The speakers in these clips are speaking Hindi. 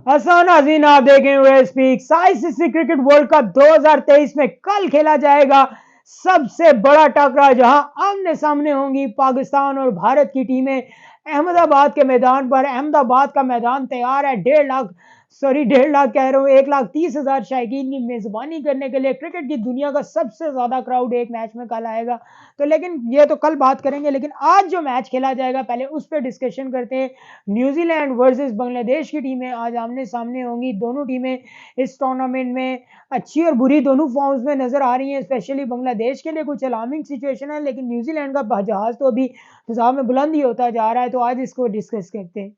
हसन हसीन आप देखें हुए speak ICC cricket world cup 2023 में कल खेला जाएगा सबसे बड़ा टकराव, जहां आमने सामने होंगी पाकिस्तान और भारत की टीमें अहमदाबाद के मैदान पर। अहमदाबाद का मैदान तैयार है 1.5 लाख कह रहा हूँ 1,30,000 शायकीन की मेजबानी करने के लिए। क्रिकेट की दुनिया का सबसे ज्यादा क्राउड एक मैच में कल आएगा। तो लेकिन ये तो कल बात करेंगे, लेकिन आज जो मैच खेला जाएगा पहले उस पर डिस्कशन करते हैं। न्यूजीलैंड वर्सेस बांग्लादेश की टीमें आज आमने सामने होंगी। दोनों टीमें इस टूर्नामेंट में अच्छी और बुरी दोनों फॉर्म्स में नजर आ रही हैं। स्पेशली बांग्लादेश के लिए कुछ अलार्मिंग सिचुएशन है, लेकिन न्यूजीलैंड का जहाज तो अभी फिजा में बुलंद ही होता जा रहा है। तो आज इसको डिस्कस करते हैं।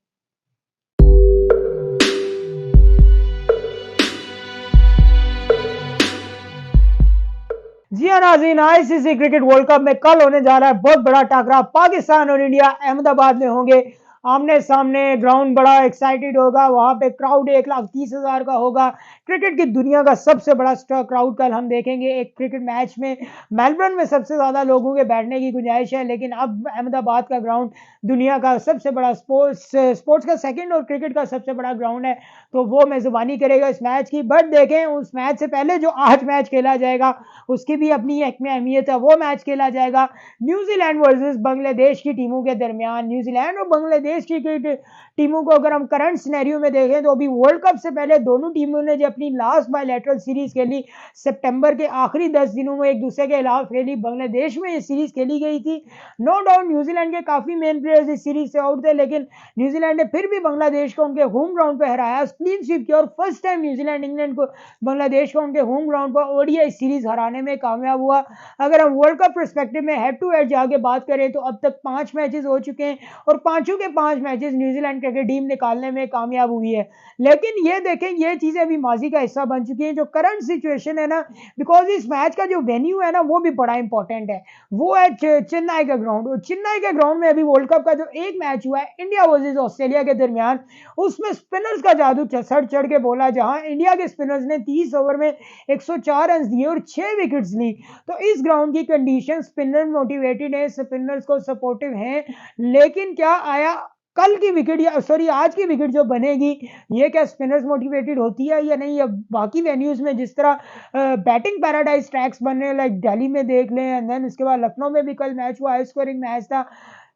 जी हाँ नाज़रीन, आईसीसी क्रिकेट वर्ल्ड कप में कल होने जा रहा है बहुत बड़ा टकराव। पाकिस्तान और इंडिया अहमदाबाद में होंगे आमने सामने। ग्राउंड बड़ा एक्साइटेड होगा, वहां पे क्राउड 1,30,000 का होगा। क्रिकेट की दुनिया का सबसे बड़ा क्राउड कल हम देखेंगे एक क्रिकेट मैच में। मेलबर्न में सबसे ज्यादा लोगों के बैठने की गुंजाइश है, लेकिन अब अहमदाबाद का ग्राउंड दुनिया का सबसे बड़ा स्पोर्ट्स का सेकंड और क्रिकेट का सबसे बड़ा ग्राउंड है, तो वो मेजबानी करेगा इस मैच की। बट देखें, उस मैच से पहले जो आज मैच खेला जाएगा उसकी भी अपनी एक में अहमियत है। वो मैच खेला जाएगा न्यूजीलैंड वर्सेस बांग्लादेश की टीमों के दरमियान। न्यूजीलैंड और बांग्लादेश की टीमों को अगर हम करंट सिनेरियो में देखें तो अभी वर्ल्ड कप से पहले दोनों टीमों ने जो अपनी लास्ट बायलैटरल सीरीज खेली सितंबर के आखिरी 10 दिनों में एक दूसरे के खिलाफ खेली। बांग्लादेश में ये सीरीज खेली गई थी। नो डाउट न्यूजीलैंड के काफी मेन प्लेयर्स इस सीरीज से आउट थे, लेकिन न्यूजीलैंड ने फिर भी बांग्लादेश को उनके होम ग्राउंड पर हराया, क्लीन स्वीप किया और फर्स्ट टाइम न्यूजीलैंड इंग्लैंड को बांग्लादेश को उनके होम ग्राउंड पर ओडीआई सीरीज हराने में कामयाब हुआ। अगर हम वर्ल्ड कप पर्सपेक्टिव में हेड टू हेड जाके बात करें तो अब तक 5 मैचेस हो चुके हैं और पांचों के 5 मैचेस न्यूजीलैंड क्रिकेट टीम निकालने में कामयाब हुई है। लेकिन ये देखें, ये चीजें अभी माजी का हिस्सा बन चुकी हैं। जो करंट सिचुएशन है ना, बिकॉज इस मैच का जो वेन्यू है ना वो भी बड़ा इंपॉर्टेंट है, वो है चेन्नई का ग्राउंड। और चेन्नई के ग्राउंड में अभी वर्ल्ड कप का जो एक मैच हुआ है इंडिया वर्सेस ऑस्ट्रेलिया के दरमियान, उसमें स्पिनर्स का जादू सर चढ़ के बोला, जहां इंडिया के स्पिनर्स ने 30 ओवर में 104 रन दिए और 6 विकेट्स ली। तो इस ग्राउंड की कंडीशन स्पिनर मोटिवेटेड है, स्पिनर्स को सपोर्टिव हैं। लेकिन क्या आया कल की विकेट या सॉरी आज की विकेट जो बनेगी, ये क्या स्पिनर्स मोटिवेटेड होती है या नहीं? या बाकी वेन्यूज में जिस तरह बैटिंग पैराडाइज ट्रैक्स बनने, लाइक दिल्ली में देख लें, एंड देन उसके बाद लखनऊ में भी कल मैच हुआ, हाई स्कोरिंग मैच था।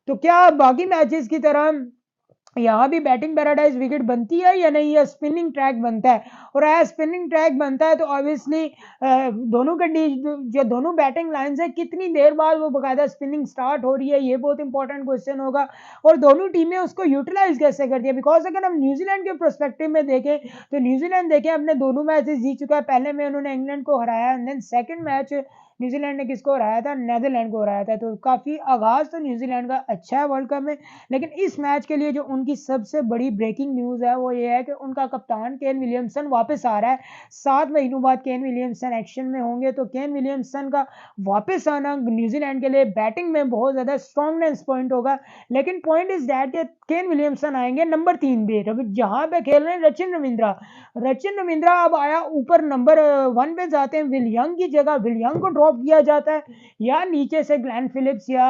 तो क्या बाकी मैचेस की तरह यहाँ भी बैटिंग पैराडाइज विकेट बनती है या नहीं, या स्पिनिंग ट्रैक बनता है? और अगर स्पिनिंग ट्रैक बनता है तो ऑब्वियसली दोनों जो दोनों बैटिंग लाइंस है कितनी देर बाद वो बकायदा स्पिनिंग स्टार्ट हो रही है, ये बहुत इंपॉर्टेंट क्वेश्चन होगा। और दोनों टीमें उसको यूटिलाइज कैसे करती है? बिकॉज अगर हम न्यूजीलैंड के प्रोस्पेक्टिव में देखें तो न्यूजीलैंड देखें अपने दोनों मैचेस जीत चुका है। पहले में उन्होंने इंग्लैंड को हराया, and then second match New Zealand ने किसको हराया था? नेदरलैंड को हराया था। तो काफी आगाज तो न्यूजीलैंड का अच्छा है वर्ल्ड कप में। लेकिन इस मैच के लिए जो उनकी सबसे बड़ी ब्रेकिंग न्यूज है वो ये है कि उनका कप्तान केन विलियमसन वापस आ रहा है। 7 महीनों बाद केन विलियमसन एक्शन में होंगे, तो केन विलियमसन का वापस आना न्यूजीलैंड के लिए बैटिंग में बहुत ज्यादा स्ट्रॉन्गनेस पॉइंट होगा। लेकिन point is that Kane Williamson आएंगे नंबर 3 पे, जहां पे खेल रहे हैं रचिन रविंद्रा। रचिन रविंद्रा अब आया ऊपर नंबर 1 पे जाते हैं, विल यंग की जगह विल यंग को ड्रॉप किया जाता है, या नीचे से ग्लेन फिलिप्स या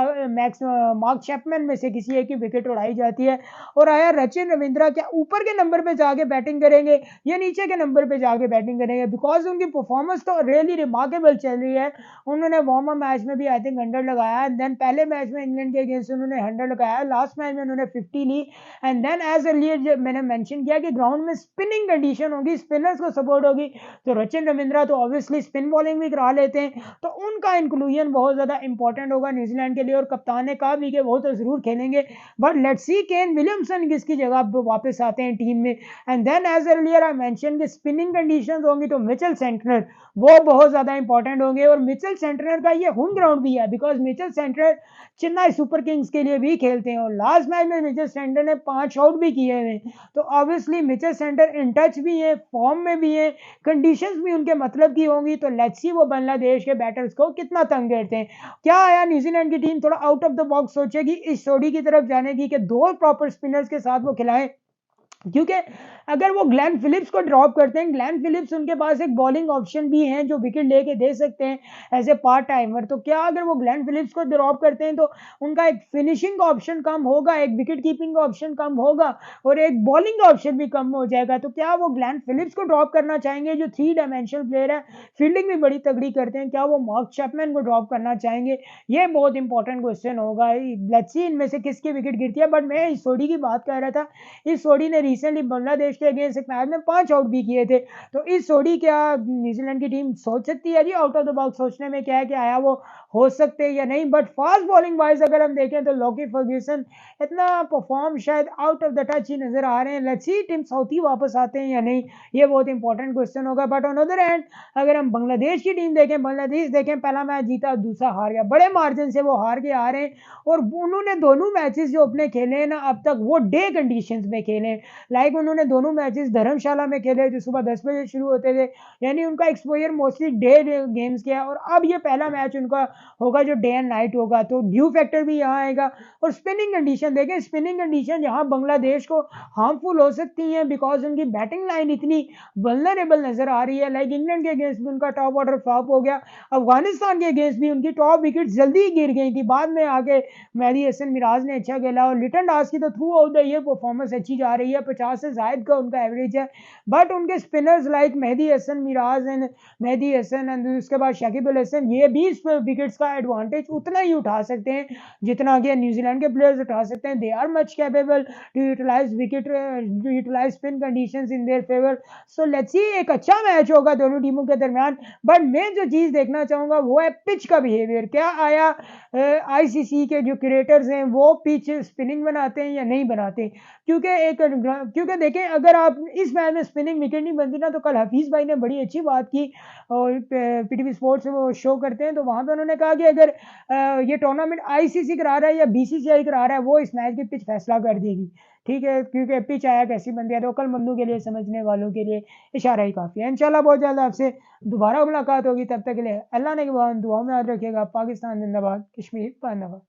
मार्क चैपमैन में से किसी एक की विकेट उड़ाई जाती है और आया रचिन रविंद्रा। क्या ऊपर के नंबर पे जाके बैटिंग करेंगे या नीचे के नंबर पे जाके बैटिंग करेंगे? बिकॉज उनकी परफॉर्मेंस तो रियली रिमार्केबल चल रही है। उन्होंने वार्म अप मैच में भी आई थिंक 100 लगाया, देन पहले मैच में इंग्लैंड के अगेंस्ट उन्होंने 100 लगाया, लास्ट मैच में उन्होंने 50 ली। एंड देन एज अर्लियर मैंने मेंशन किया कि ग्राउंड में स्पिनिंग कंडीशन होगी, स्पिनर्स को सपोर्ट होगी, तो रचिन रविंद्रा तो ऑब्वियसली स्पिन बॉलिंग भी करा लेते हैं, तो उनका इंक्लूजन बहुत ज्यादा इंपॉर्टेंट होगा न्यूजीलैंड के लिए। और कप्तान ने कहा भी कि वो तो जरूर खेलेंगे, but let's see Kane Williamson किसकी जगह वापस आते हैं टीम में। And then as earlier I mention कि स्पिनिंग कंडीशंस होंगी तो मिचेल सेंटनर वो बहुत ज्यादा इंपॉर्टेंट होंगे। और मिचेल सेंटनर का ये होम ग्राउंड भी है, because Mitchell Santner Chennai super Kings के लिए भी खेलते हैं और लास्ट मैच में मिचेल सेंटर ने 5 आउट भी किए हैं। तो obviously Mitchell centre in touch भी है, फॉर्म में भी है, कंडीशंस भी उनके मतलब की होंगी। तो लेट्स सी वो बांग्लादेश के बैटर्स को कितना तंग करते हैं। क्या आया न्यूजीलैंड की टीम थोड़ा आउट ऑफ द बॉक्स सोचेगी इस जोड़ी की तरफ जाने की कि 2 प्रॉपर स्पिनर्स के साथ वो खिलाएं क्योंकि अगर वो ग्लेन फिलिप्स को ड्रॉप करते हैं, ग्लेन फिलिप्स उनके पास एक बॉलिंग ऑप्शन भी है जो विकेट लेके दे सकते हैं एज ए पार्ट टाइमर। तो क्या अगर वो ग्लेन फिलिप्स को ड्रॉप करते हैं तो उनका एक फिनिशिंग ऑप्शन कम होगा, एक विकेट कीपिंग ऑप्शन कम होगा और एक बॉलिंग ऑप्शन भी कम हो जाएगा। तो क्या वो ग्लेन फिलिप्स को ड्रॉप करना चाहेंगे जो 3 डायमेंशनल प्लेयर है, फील्डिंग भी बड़ी तगड़ी करते हैं? क्या वो मार्क चैपमैन को ड्रॉप करना चाहेंगे? ये बहुत इंपॉर्टेंट क्वेश्चन होगा। लेट्स सी इनमें से किसकी विकेट गिरती है। बट मैं इस जोड़ी की बात कर रहा था, इस जोड़ी ने रिसेंटली बांग्लादेश के अगेंस्ट एक मैच में 5 आउट भी किए थे। तो इस जोड़ी क्या न्यूजीलैंड की टीम सोच सकती है? जी आउट ऑफ द बॉक्स सोचने में क्या है कि आया वो हो सकते हैं या नहीं। बट फास्ट बॉलिंग वाइज अगर हम देखें तो लॉकी फर्ग्यूसन इतना परफॉर्म शायद आउट ऑफ द टच ही नजर आ रहे हैं। लेट्स सी टीम साउथी वापस आते हैं या नहीं, ये बहुत इंपॉर्टेंट क्वेश्चन होगा। बट ऑन अदर हैंड अगर हम बांग्लादेश की टीम देखें, बांग्लादेश देखें पहला मैच जीता, दूसरा हार गया, बड़े मार्जिन से वो हार के आ रहे हैं। और उन्होंने दोनों मैचेस जो अपने खेले हैं ना अब तक, वो डे कंडीशंस में खेले। लाइक उन्होंने दोनों मैचेस धर्मशाला में खेले जो सुबह 10 बजे शुरू होते थे, यानी उनका एक्सपोजर मोस्टली डे गेम्स किया। और अब ये पहला मैच उनका होगा जो डे एंड नाइट होगा, तो ड्यू फैक्टर भी यहाँ आएगा। और स्पिनिंग कंडीशन देखें, स्पिनिंग कंडीशन यहाँ बांग्लादेश को हार्मफुल हो सकती हैं बिकॉज उनकी बैटिंग लाइन इतनी वल्नरेबल नजर आ रही है। लाइक इंग्लैंड के अगेंस्ट भी उनका टॉप ऑर्डर फ्लॉप हो गया, अफगानिस्तान के अगेंस्ट भी उनकी टॉप विकेट जल्दी ही गिर गई थी, बाद में आके मेहदी हसन मिराज ने अच्छा खेला। और लिटन दास की तो through out the year performance अच्छी जा रही है, 50 से जायद का उनका एवरेज है। बट उनके spinners like Mehdi Hasan Miraz and Mehdi Hasan and उसके बाद शाकिब अल हसन, ये भी इस विकेट्स का एडवांटेज उतना ही उठा सकते हैं जितना कि न्यूजीलैंड के प्लेयर्स उठा सकते हैं। They are much capable to utilise wicket, to utilise spin conditions in their favour. So let's see, एक अच्छा मैच होगा दोनों टीमों के दरमियान। बट मैं जो चीज देखना चाहूंगा वो है पिच का बिहेवियर। क्या आया आईसीसी के जो क्रिएटर्स हैं वो पिच स्पिनिंग बनाते हैं या नहीं बनाते? क्योंकि देखें अगर आप इस मैच में स्पिनिंग विकेट नहीं बनती ना, तो कल हफीज भाई ने बड़ी अच्छी बात की और पीटीवी स्पोर्ट्स से वो शो करते हैं, तो वहां पे उन्होंने कहा कि अगर ये टूर्नामेंट आईसीसी करा रहा है या बीसीसीआई करा रहा है, वो इस मैच की पिच फैसला कर देगी। ठीक है, क्योंकि पिच आया कैसी बनती है, तो अक्लमंदों के लिए, समझने वालों के लिए इशारा ही काफी है। इंशाल्लाह बहुत जल्द आपसे दोबारा मुलाकात होगी, तब तक के लिए अल्लाह ने दुआओं में याद रखिएगा। पाकिस्तान जिंदाबाद, कश्मीर जिंदाबाद।